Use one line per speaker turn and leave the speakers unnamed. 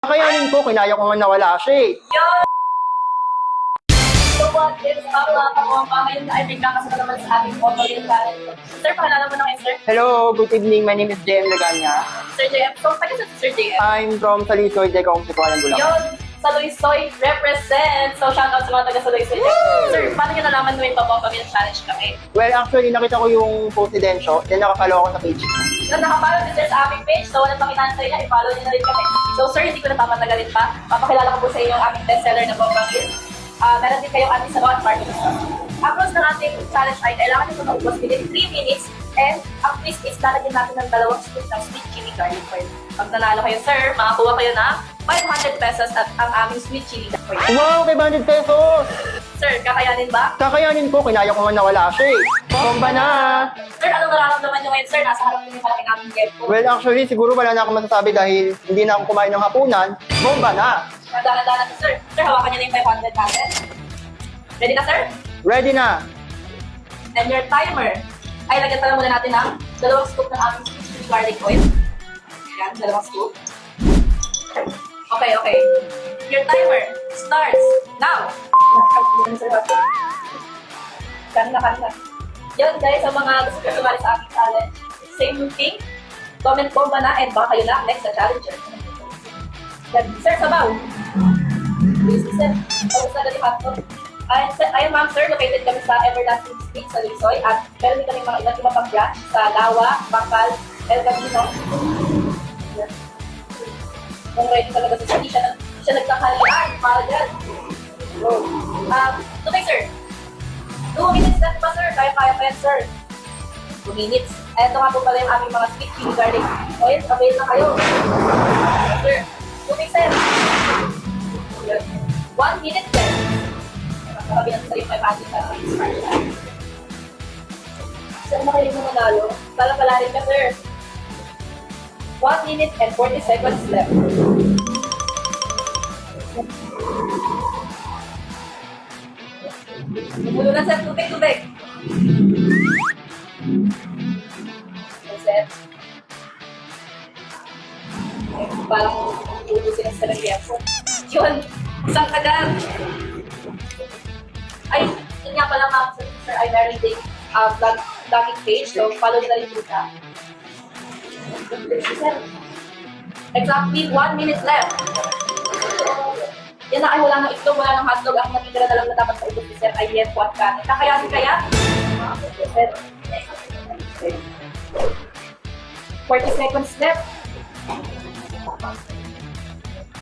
Kakayanin ko, kinaya ko nga nawala siya eh.
So what is up mga kakompa? Ngayon ay may kakasama naman sa ating photo yung challenge. Sir, pakilala mo na kayo, sir.
Hello, good evening. My name is JM Laganya.
Sir JM. So, taga sa Sir JM.
I'm from Salisoy, Decong, Sipuanan, Bulacan.
Yun, Saloysoy represent. So, shoutout sa mga taga Saloysoy. Sir, paano nyo nalaman mo yung pagpapamilya challenge kami?
Well, actually, nakita ko yung post ni Densyo, then nakapalo ako sa page.
Nung nakapollow din sir sa aming page, so walang pakitaan sa inyo, i-follow nyo na rin kami. So sir, hindi ko na papatagalin pa. Papakilala ko po sa inyo ang aming bestseller na Bombangil. Meron din kayong ating sa at marketing. Approach ng ating challenge ay kailangan nyo maubos within 3 minutes and ang twist is lalagyan natin ng 2 scoop ng sweet chili garlic oil. Pag nanalo kayo sir, makakuha kayo ng 500 pesos at ang aming sweet chili garlic oil.
Wow, 500 pesos!
Sir, kakayanin ba?
Kakayanin ko, kinaya ko nga nawala siya eh. Bomba na!
Sir, anong nararamdaman nyo ngayon sir? Nasa harap nyo yung malaking aming get po.
Well, actually, siguro wala na ako masasabi dahil hindi na ako kumain ng hapunan. Bomba na!
Nadala-dala na sir. Sir, hawakan nyo na yung 500 natin. Ready na sir?
Ready na!
And your timer. Ay, lagyan pala muna natin ng 2 scoop ng aming sweet garlic oil. Yan, 2 scoop. Okay, okay. Your timer starts now. Kanina. Yan guys, sa mga gusto ko sumali sa aking challenge. Same thing. Comment bomba na and baka kayo na next na challenger. Yan. Sir, sabaw. Please, sir. Tapos na galing hotdog. Ayun ma'am, sir, located kami sa Everlasting Street sa Lisoy at meron din kami mga iba't iba pang branch sa Lawa, Bacal, El Camino. Kung ready talaga sa city, siya nagkakalian para dyan. Okay, sir. 2 minutes left pa, sir. Kaya-kaya pa yan, sir. 2 minutes. Ito nga po pala yung aming mga sweet chili garlic oil. Avail na kayo. Sir, okay, sir. 1 minute left. Nakabilang sa rin 500 para sa sir, makalim mo nanalo. Pala-palarin ka, sir. 1 minute and 40 seconds left. Tumulo na, sir. Tubig. Sir. Parang ubusin ang sarang liyapo. Yun. Isang kagat. Ay, yun nga pala mga sir, I meron din vlogging page. So, follow na rin po siya. Exactly 1 minute left. Yan na ay wala nang itlog, wala nang hotdog. Ang natitira na lang na dapat sa ubos ni sir ay yempo at kanin. Kakayanin kaya? Sir. 40 seconds left.